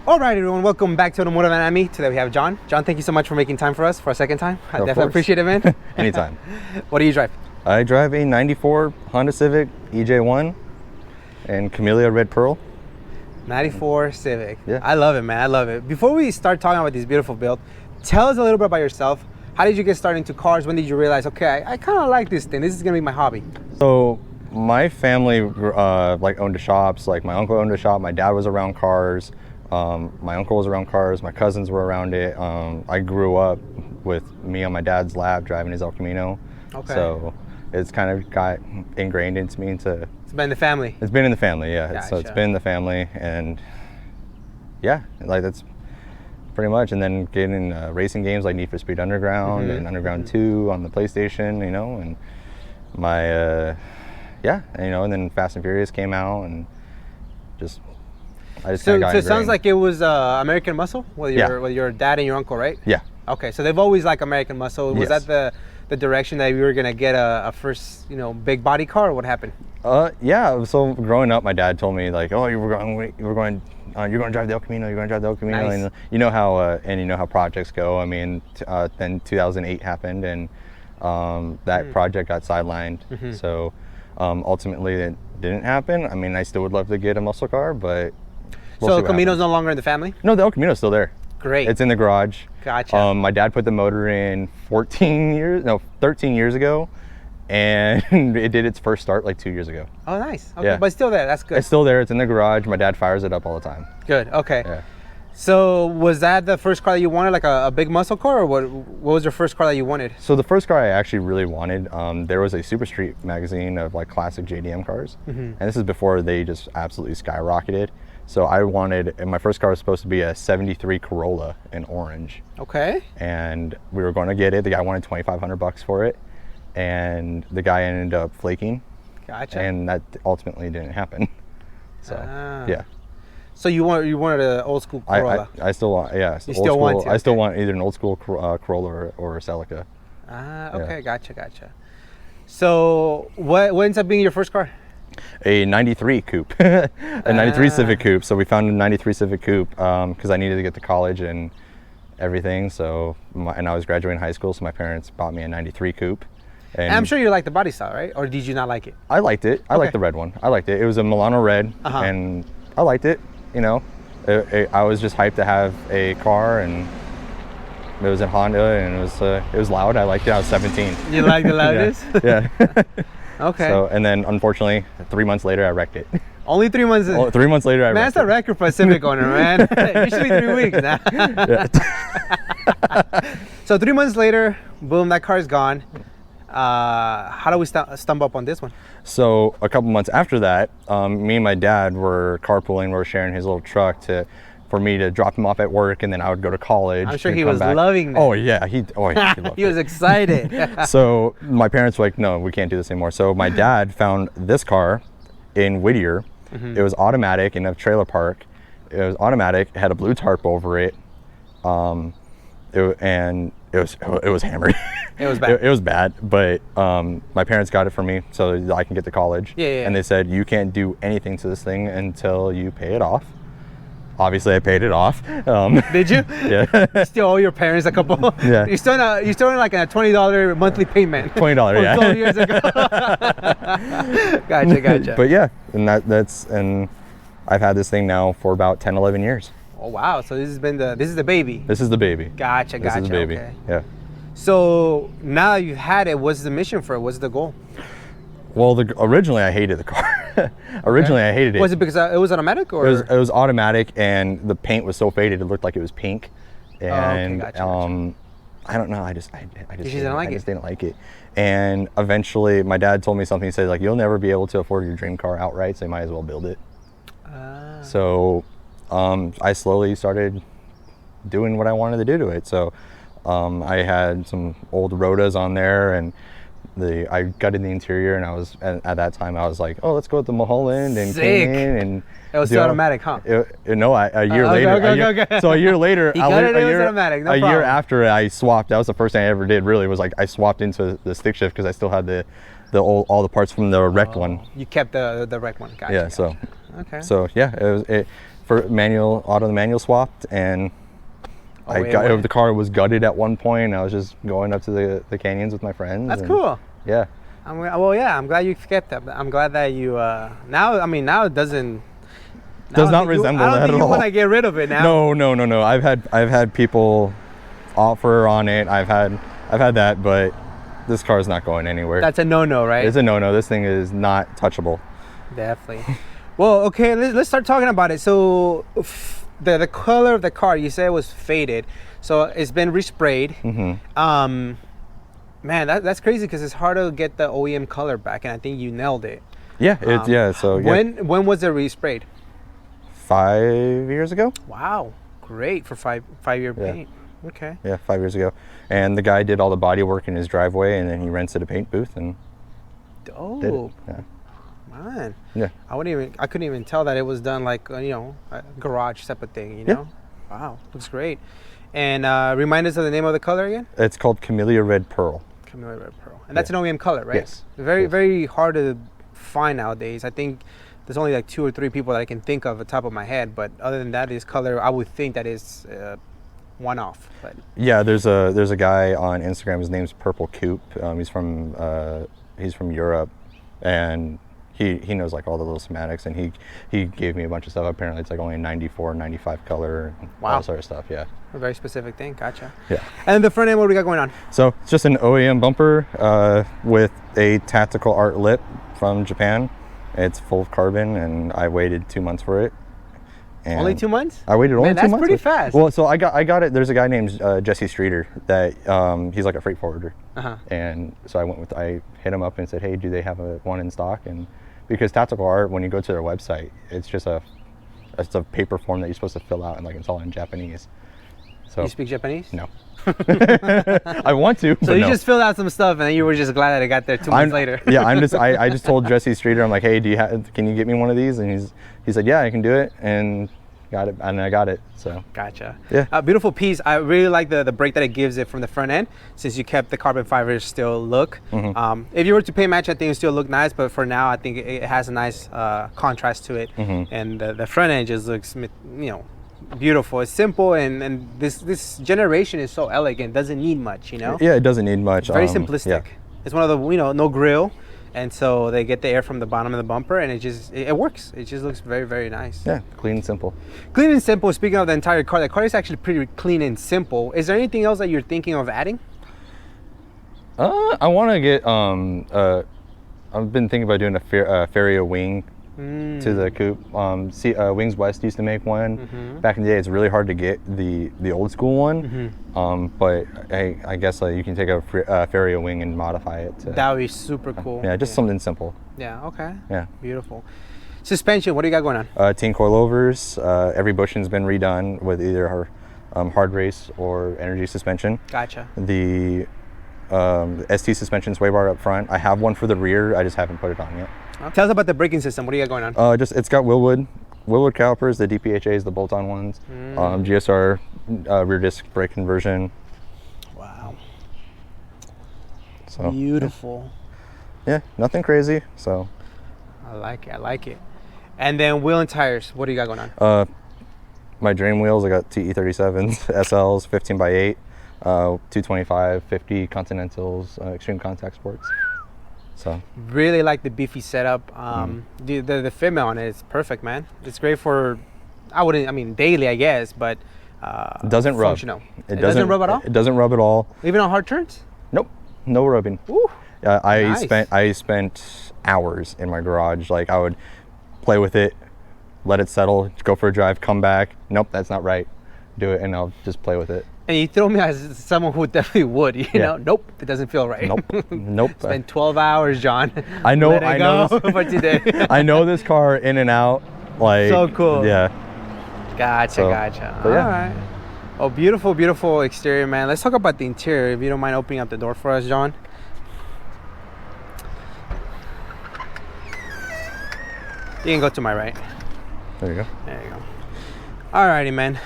All right, everyone, welcome back to Automotive Anatomy. Today we have John. John, thank you so much for making time for us for a second time. I definitely appreciate it, man. Anytime. What do you drive? I drive a 94 Honda Civic EJ1 and Camellia Red Pearl. 94 Civic. Yeah. I love it, man. I love it. Before we start talking about this beautiful build, tell us a little bit about yourself. How did you get started into cars? When did you realize, okay, I kind of like this thing. This is going to be my hobby? So my family owned shops. Like my uncle owned a shop. My dad was around cars. My uncle was around cars. My cousins were around it. I grew up with me on my dad's lap driving his El Camino. Okay. So it's kind of got ingrained into me. It's been in the family. It's been in the family, yeah. Gotcha. So it's been in the family, and yeah, like that's pretty much. And then getting racing games like Need for Speed Underground and Underground 2 on the PlayStation, you know, and my and then Fast and Furious came out, and I just so got it sounds like it was American Muscle with your dad and your uncle, right? Yeah. Okay, so they've always liked American Muscle. Was Yes. that the direction that you were gonna get a first, big body car, or what happened? Yeah. So growing up, my dad told me like, oh, you're going to drive the El Camino. You're going to drive the El Camino. Nice. And you know how projects go. I mean, then 2008 happened, and that project got sidelined. So ultimately, it didn't happen. I mean, I still would love to get a muscle car, but So El Camino's no longer in the family? No, the El Camino's still there. Great. It's in the garage. Gotcha. My dad put the motor in 13 years ago, and it did its first start like 2 years ago. Oh, nice. Okay, Yeah. but it's still there. That's good. It's still there. It's in the garage. My dad fires it up all the time. Good. Okay. Yeah. So was that the first car that you wanted, like a big muscle car, or what was your first car that you wanted? So the first car I actually really wanted, there was a Super Street magazine of like classic JDM cars, and this is before they just absolutely skyrocketed. So I wanted, and my first car was supposed to be a 73 Corolla in orange. Okay. And we were going to get it. The guy wanted $2,500 for it, and the guy ended up flaking. Gotcha. And that ultimately didn't happen. So yeah. So you wanted an old school Corolla? I still want, yeah. You still want to? I still want either an old school Corolla or a Celica. Okay, yeah. Gotcha. So what ends up being your first car? A 93 coupe, a 93 Civic coupe. So we found a 93 Civic coupe because I needed to get to college and everything. So, and I was graduating high school, so my parents bought me a 93 coupe. And I'm sure you liked the body style, right? Or did you not like it? I liked it. I liked the red one. I liked it. It was a Milano red, and I liked it. You know, I was just hyped to have a car, and it was in Honda, and it was loud. I liked it. I was 17. You like the loudness? Yeah. Okay. So, and then unfortunately, 3 months later, I wrecked it. Only 3 months? 3 months later, I wrecked it. That's a record for a Civic owner, man. Usually 3 weeks now. So 3 months later, boom, that car's gone. How do we stumble up on this one? So a couple months after that, me and my dad were carpooling. We were sharing his little truck for me to drop him off at work, and then I would go to college. I'm sure he was loving that. Oh yeah, he loved he was excited. So my parents were like, no, we can't do this anymore. So my dad found this car in Whittier. It was automatic in a trailer park. It was automatic. It had a blue tarp over it. It was hammered. It was bad. It was bad, but my parents got it for me so that I can get to college. Yeah. And they said, you can't do anything to this thing until you pay it off. Obviously, I paid it off. Did you? Yeah. You still owe your parents a couple. Yeah. You're still in like a $20 monthly payment. $20, yeah. 12 years ago. Gotcha. But yeah, and and I've had this thing now for about 10, 11 years. Oh wow! So this is the baby. This is the baby. Gotcha. This is the baby. Okay. Yeah. So now that you've had it, what's the mission for it? What's the goal? Well, originally I hated the car. I hated it. Was it because it was automatic, or it was automatic, and the paint was so faded it looked like it was pink. And Gotcha. I don't know. I just didn't like it. And eventually, my dad told me something. He said like, "You'll never be able to afford your dream car outright, so you might as well build it." So I slowly started doing what I wanted to do to it. So I had some old Rotas on there, and I gutted the interior, and I was at that time I was like, oh, let's go with the Mulholland and Sick. And it was still automatic, huh? No, a year later. Okay. So a year later, automatic. No a problem. year after I swapped. That was the first thing I ever did. Really, was like I swapped into the stick shift because I still had all the parts from the wrecked one. You kept the wrecked one. Gotcha. Yeah. So Okay. So yeah, it for auto manual swapped, and the car was gutted at one point. I was just going up to the canyons with my friends. That's cool. Yeah. I'm glad you kept that. I'm glad that you now it doesn't. Does not resemble that at all. I don't think you want to get rid of it now. No. I've had people offer on it. I've had that, but this car is not going anywhere. That's a no-no, right? It's a no-no. This thing is not touchable. Definitely. Well, okay, let's start talking about it. So the color of the car, you said it was faded, so it's been resprayed. Mm-hmm. Man, that's crazy because it's hard to get the OEM color back, and I think you nailed it. Yeah, So when was it resprayed? 5 years ago. Wow, great for five-year paint. Okay. Yeah, 5 years ago, and the guy did all the body work in his driveway, and then he rented a paint booth and did it. Yeah. Man. Yeah. I couldn't even tell that it was done like a garage type of thing. You know. Wow, looks great. And remind us of the name of the color again. It's called Camellia Red Pearl. Camellia Red Pearl, and that's an OEM color, right? Yes. Very hard to find nowadays. I think there's only like 2 or 3 people that I can think of at the top of my head, but other than that, is color. I would think that is one off. But yeah, there's a guy on Instagram. His name's Purple Coupe. He's from Europe, and he knows like all the little schematics, and he gave me a bunch of stuff. Apparently, it's like only a 94, 95 color. Wow. All that sort of stuff. Yeah. A very specific thing. Gotcha. Yeah. And the front end, what do we got going on? So it's just an OEM bumper with a tactical art lip from Japan. It's full of carbon, and I waited 2 months for it. And only 2 months? I waited only 2 months. That's pretty fast. Well, so I got it. There's a guy named Jesse Streeter that he's like a freight forwarder, and so I hit him up and said, hey, do they have one in stock? And because tactical art, when you go to their website, it's just a paper form that you're supposed to fill out, and like it's all in Japanese. So you speak Japanese? No. I want to. So you just filled out some stuff, and then you were just glad that it got there 2 months later. Yeah, I just told Jesse Streeter, I'm like, hey, can you get me one of these? And he said, yeah, I can do it, and got it, and I got it. So gotcha. Yeah. Beautiful piece. I really like the break that it gives it from the front end, since you kept the carbon fiber still look. Mm-hmm. If you were to paint match, I think it would still look nice, but for now, I think it has a nice contrast to it, and the front end just looks, beautiful. It's simple, and this generation is so elegant. Doesn't need much, Yeah, it doesn't need much. Very simplistic. Yeah. It's one of the no grill, and so they get the air from the bottom of the bumper, and it works. It just looks very, very nice. Yeah, clean and simple. Clean and simple. Speaking of the entire car, the car is actually pretty clean and simple. Is there anything else that you're thinking of adding? I want to get I've been thinking about doing a Feria wing to the coupe. Wings West used to make one back in the day. It's really hard to get the old school one, but I guess you can take a Feria wing and modify it. That would be super cool. Yeah, just something simple. Yeah. Okay. Yeah. Beautiful. Suspension. What do you got going on? 10 coilovers. Every bushing's been redone with either hard race or energy suspension. Gotcha. The ST suspension sway bar up front. I have one for the rear. I just haven't put it on yet. Tell us about the braking system. What do you got going on? It's got Willwood calipers, the DPHAs, the bolt-on ones, GSR rear disc brake conversion. Wow. So beautiful. Yeah, nothing crazy. So I like it. And then wheel and tires. What do you got going on? My dream wheels. I got TE37s, SLs, 15x8, 225, 50 Continentals, Extreme Contact Sports. So really like the beefy setup. The fit mount on it is perfect, man. It's great for, daily, I guess, but it doesn't rub. Functional. It doesn't rub at all? It doesn't rub at all. Even on hard turns? Nope, no rubbing. Ooh, nice. I spent hours in my garage. Like I would play with it, let it settle, go for a drive, come back. Nope, that's not right. Do it, and I'll just play with it. And you throw me as someone who definitely would, you know? Nope, it doesn't feel right. Nope. Spent 12 hours, John. I know. Let it go for today. I know this car in and out. Like so cool. Yeah. Gotcha. All right. Oh, beautiful, beautiful exterior, man. Let's talk about the interior. If you don't mind opening up the door for us, John. You can go to my right. There you go. There you go. Alrighty, man.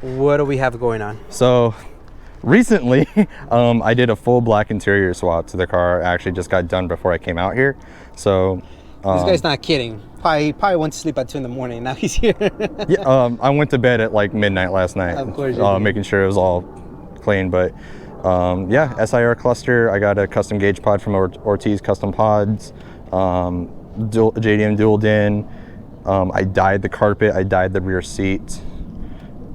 What do we have going on? So recently I did a full black interior swap to the car. I actually just got done before I came out here. So this guy's not kidding. Probably went to sleep at 2 in the morning. Now he's here. Yeah, I went to bed at like midnight last night. Of course you did. Making sure it was all clean. But yeah, SIR cluster. I got a custom gauge pod from Ortiz Custom Pods. JDM dual din. I dyed the carpet. I dyed the rear seat.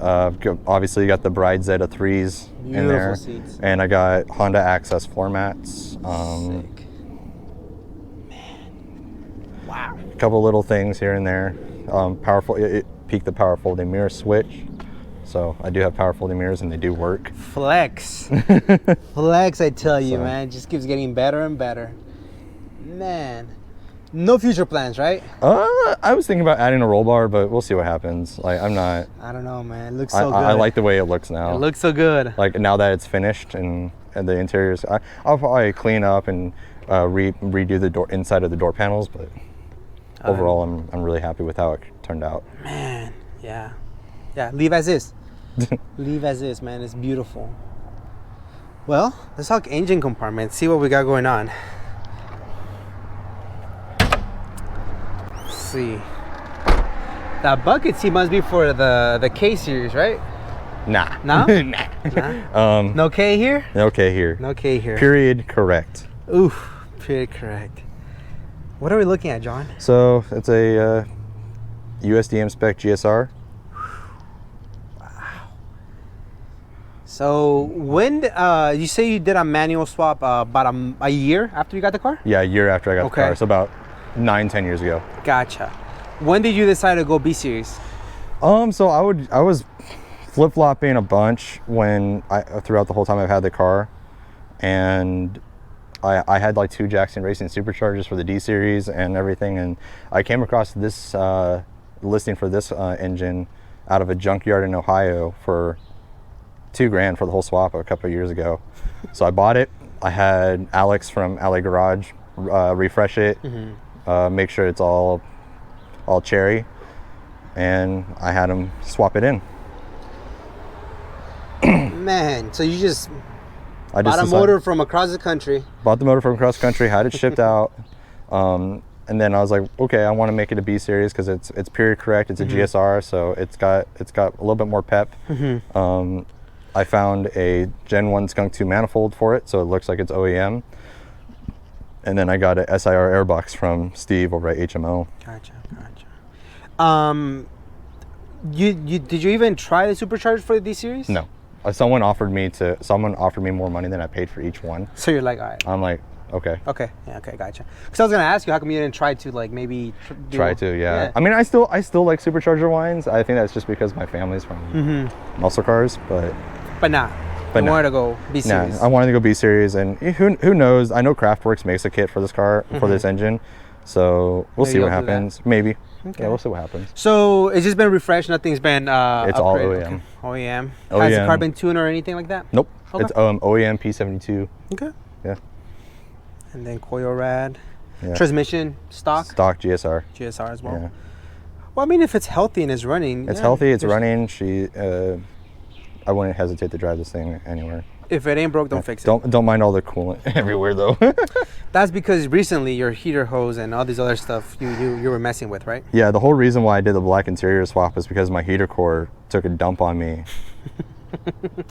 Obviously, you got the Bride Zeta 3s in there. Seats. And I got Honda Access floor mats. Sick. Man. Wow. A couple little things here and there. Powerful. It peaked the power folding mirror switch. So I do have power folding mirrors and they do work. Flex. Flex, I tell you, man. It just keeps getting better and better. Man. No future plans, right? I was thinking about adding a roll bar, but we'll see what happens. Like, I'm not. I don't know, man. It looks so good. I like the way it looks now. It looks so good. Like now that it's finished and the interiors, I'll probably clean up and redo the door inside of the door panels. But overall, I'm really happy with how it turned out. Man, yeah. Leave as is. Leave as is, man. It's beautiful. Well, let's talk engine compartment. See what we got going on. See, that bucket seat must be for the K series, right? Nah. No? Nah. No K here? No K here. No K here. Period correct. Oof. Period correct. What are we looking at, John? So it's a USDM spec GSR. Wow. So when you say you did a manual swap about a year after you got the car? Yeah, a year after I got the car. So about 9-10 years ago. Gotcha. When did you decide to go B series? So I was flip-flopping a bunch throughout the whole time I've had the car, and I had like 2 Jackson Racing Superchargers for the D series and everything, and I came across this listing for this engine out of a junkyard in Ohio for $2,000 for the whole swap a couple of years ago. So I bought it. I had Alex from LA Garage refresh it. Mm-hmm. Make sure it's all cherry, and I had him swap it in. Man, so you just bought a motor from across the country. Bought the motor from across the country, had it shipped out, and then I was like, okay, I want to make it a B series because it's period correct. It's a GSR, so it's got a little bit more pep. Mm-hmm. I found a Gen 1 Skunk 2 manifold for it, so it looks like it's OEM. And then I got a SIR airbox from Steve over at HMO. Gotcha. Did you even try the supercharger for the D series? No. Someone offered me more money than I paid for each one. So you're like, all right. I'm like, okay. Okay. Yeah. Okay. Gotcha. Because I was gonna ask you, how come you didn't try to like maybe yeah. I mean, I still like supercharger wines. I think that's just because my family's from muscle cars, but not. But I wanted to go B series. I wanted to go B series, and who knows? I know Craftworks makes a kit for this car for this engine, so we'll see what happens. Maybe. Okay. Yeah, we'll see what happens. So it's just been refreshed. Nothing's been. It's all OEM. Okay. OEM. Has the car been tuned or anything like that? Nope. Okay. It's OEM P72. Okay. Yeah. And then coil rad. Yeah. Transmission stock. Stock GSR. GSR as well. Yeah. Well, I mean, if it's healthy and it's running. It's healthy. It's running. I wouldn't hesitate to drive this thing anywhere. If it ain't broke, don't fix it. Don't mind all the coolant everywhere though. That's because recently your heater hose and all these other stuff you were messing with, right? Yeah, the whole reason why I did the black interior swap is because my heater core took a dump on me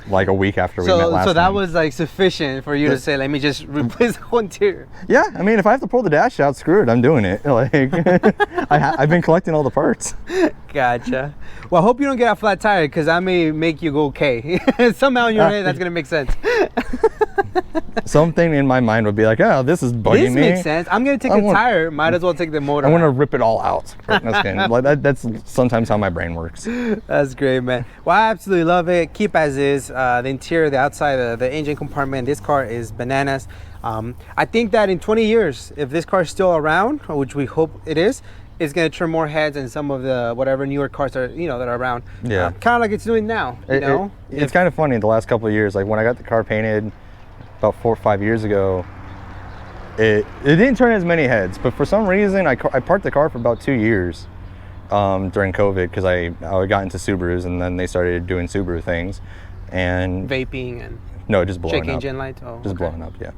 like a week after we met last time. So that was like sufficient for you to say, let me just replace the whole interior. Yeah, I mean, if I have to pull the dash out, screw it, I'm doing it. Like, I've been collecting all the parts. Gotcha. Well, I hope you don't get a flat tire because I may make you go okay. Somehow in your head, that's going to make sense. Something in my mind would be like, oh, this is bugging me. This makes sense. I'm going to take the tire. Might as well take the motor. I want to rip it all out. Like that's sometimes how my brain works. That's great, man. Well, I absolutely love it. Keep as is. The interior, the outside, the engine compartment. This car is bananas. I think that in 20 years, if this car is still around, which we hope it is, it's going to turn more heads than some of the whatever newer cars that are around. Yeah. Kind of like it's doing now. It's kind of funny. The last couple of years, like when I got the car painted about 4 or 5 years ago, it didn't turn as many heads. But for some reason, I parked the car for about 2 years during COVID because I got into Subarus, and then they started doing Subaru things. And vaping and No, just blowing check up. engine lights. Oh, Just okay. blowing up. Yeah.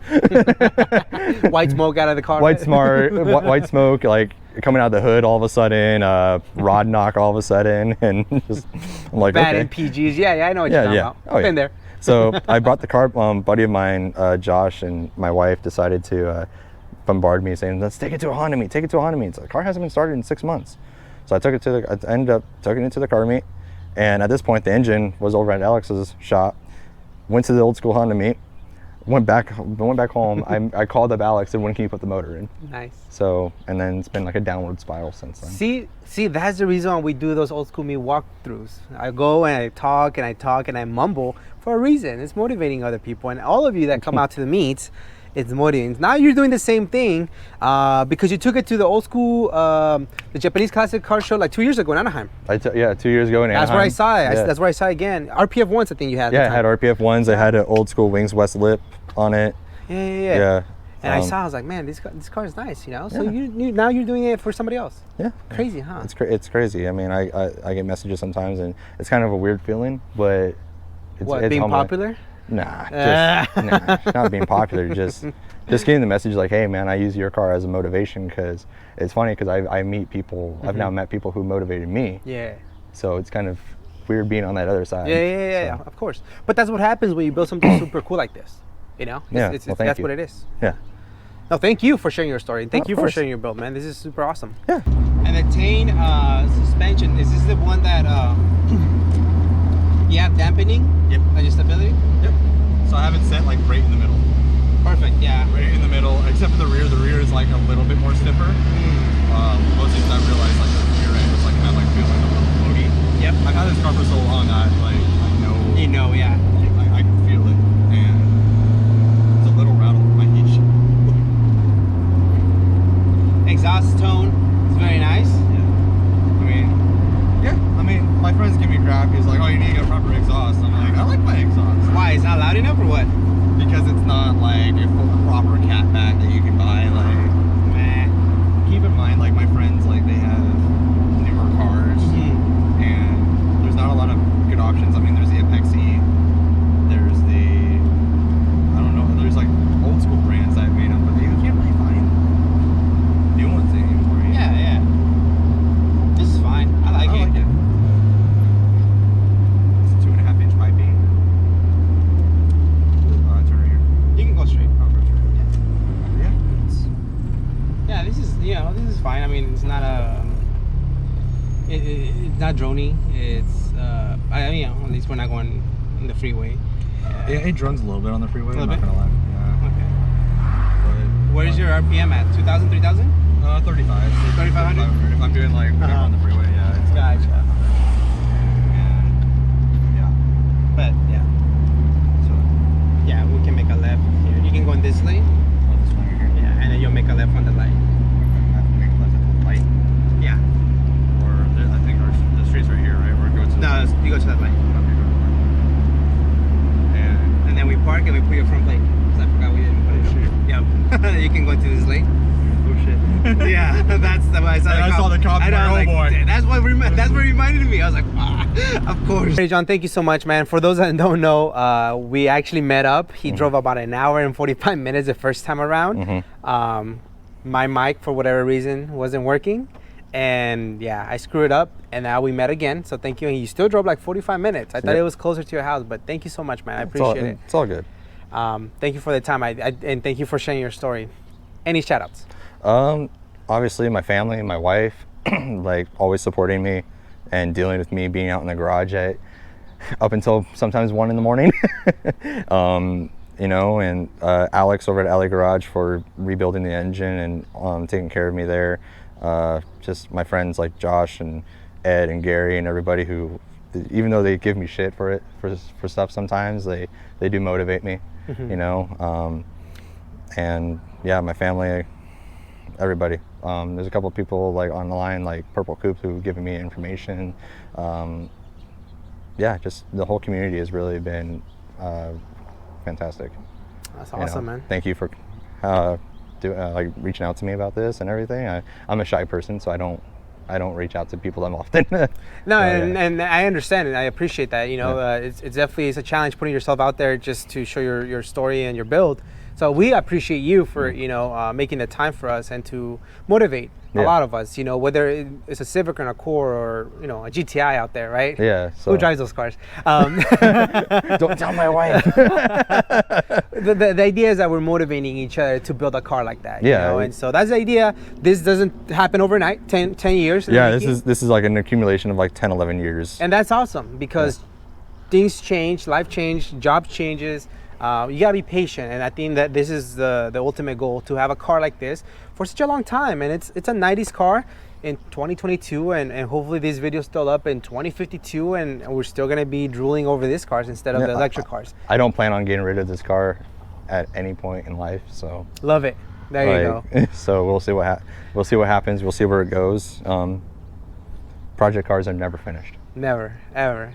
White smoke out of the car. White right? white smoke, like coming out of the hood all of a sudden. Rod knock all of a sudden, and just I'm like, Bad okay. MPGs. Yeah, I know what you're talking about. Oh, yeah. Been there. So I brought the car. Buddy of mine, Josh, and my wife decided to bombard me saying, "Let's take it to a Honda meet. Take it to a Honda meet." So the car hasn't been started in 6 months. So I ended up taking it to the car meet, and at this point the engine was over at Alex's shop. Went to the old school Honda meet. Went back home. I called up Alex and when can you put the motor in? Nice. So, and then it's been like a downward spiral since then. See, that's the reason why we do those old school meet walkthroughs. I go and I talk and I mumble for a reason. It's motivating other people, and all of you that come out to the meets, it's motivating. Now you're doing the same thing because you took it to the old school, the Japanese classic car show like 2 years ago in Anaheim. 2 years ago in Anaheim. That's where I saw it. Yeah. That's where I saw it again. RPF ones, I think you had. Yeah, I had RPF ones. I had an old school Wings West lip on it. Yeah. And I saw, I was like, man, this car is nice, you know. So now you're doing it for somebody else. Yeah. Crazy, huh? It's crazy. I mean, I get messages sometimes, and it's kind of a weird feeling, but it's being humbling. popular? Nah, not being popular. Just getting the message like, hey man, I use your car as a motivation because it's funny because I meet people. I've now met people who motivated me. Yeah. So it's kind of weird being on that other side. Yeah, of course. But that's what happens when you build something super cool like this. You know? That's what it is. Yeah. No, thank you for sharing your story. Thank you for course. sharing your build, man. This is super awesome. Yeah. And the Tane suspension, is this the one that you have dampening? Yep. Adjustability? Yep. So I have it set like right in the middle. Perfect, yeah. Right in the middle, except for the rear. The rear is like a little bit more stiffer. Mostly because I realized like the rear end was like kind of like feeling a little floaty. Yep. I've had this car for so long that like I know. You know, yeah. I can feel it, and it's a little rattle in my hitch. Exhaust tone is very nice. I mean, my friends give me crap. He's like, oh, you need to get a proper exhaust. I'm like, I like my exhaust. Why? It's not loud enough or what? Because it's not like a proper catback that you can buy. Like, keep in mind, like my friends, like they have newer cars, and there's not a lot of good options. I mean, there's the Apexi, there's the, I don't know, there's like old school brands that I've made up, but you can't really find new ones anymore. Yeah. This is fine. I like it. It's 2.5 inch piping. Turn right here. You can go straight. I'll go straight. Yeah, this is fine. I mean, it's not it's not droney. It's at least we're not going in the freeway. Yeah, it drones a little bit on the freeway. I'm not bit? gonna lie. Yeah. Okay. Where's your RPM at? 2,000, 3,000? 35. 3,500? If I'm doing like on the freeway, yeah. It's like, Gotcha. But yeah. So yeah, we can make a left here. You can go in this lane. Oh, this one here. Yeah, and then you'll make a left on the light. I have to make a left at the light. Yeah. Or I think the street's right here, right? Or go to No, you go to that light. And then we park and we put your front plate. Because I forgot we didn't put it up. Yep. You can go into this lane. Oh shit. Yeah, that's the way I saw the cop. I saw the cop. I know, Oh boy. That's what reminded me. I was like, of course. Hey John, thank you so much, man. For those that don't know, we actually met up. He drove about an hour and 45 minutes the first time around. My mic, for whatever reason, wasn't working. And yeah, I screwed up, and now we met again. So thank you. And you still drove like 45 minutes. I thought it was closer to your house, but thank you so much, man. I appreciate it. It's all good. Thank you for the time, and thank you for sharing your story. Any shout outs? Obviously my family, my wife, like always supporting me and dealing with me being out in the garage up until sometimes 1 a.m. You know, and Alex over at Alley Garage for rebuilding the engine and taking care of me there. Just my friends like Josh and Ed and Gary and everybody who, even though they give me shit for stuff sometimes, they do motivate me, you know. And yeah, my family, everybody. There's a couple of people like on the line, like Purple Coupe, who've given me information. Yeah, just the whole community has really been fantastic. That's awesome, man. Thank you for like reaching out to me about this and everything. I'm a shy person, so I don't I don't reach out to people that often. No, and I understand and I appreciate that. You know, it's definitely a challenge putting yourself out there just to show your story and your build. So we appreciate you for making the time for us and to motivate a lot of us. You know, whether it's a Civic or a Core or a GTI out there, right? Yeah. So. Who drives those cars? Don't tell my wife. The idea is that we're motivating each other to build a car like that. Yeah. You know? And so that's the idea. This doesn't happen overnight. 10 years. Yeah. This is like an accumulation of like 10, 11 years. And that's awesome because things change, life change, job changes. You gotta be patient, and I think that this is the ultimate goal, to have a car like this for such a long time. And it's a 90s car in 2022, and hopefully this video is still up in 2052, and we're still gonna be drooling over these cars instead of the electric cars. I don't plan on getting rid of this car at any point in life, so love it. There you go. So we'll see what happens. We'll see where it goes. Project cars are never finished. Never, ever.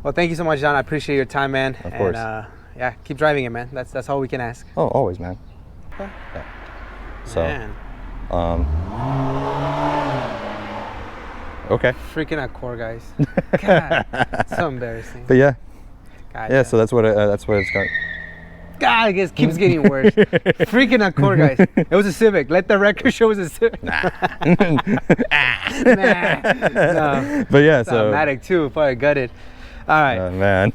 Well, thank you so much, John. I appreciate your time, man. Of course. And, yeah, keep driving it, man. That's all we can ask. Oh, always, man. Okay. Yeah. So, Man. Okay. Freaking out core, guys. God, so embarrassing. But yeah. God, yeah. So that's what it's got. God, it keeps getting worse. Freaking out core, guys. It was a Civic. Let the record show it was a Civic. Nah. No. But yeah, it's so automatic too. Probably gutted. All right. man.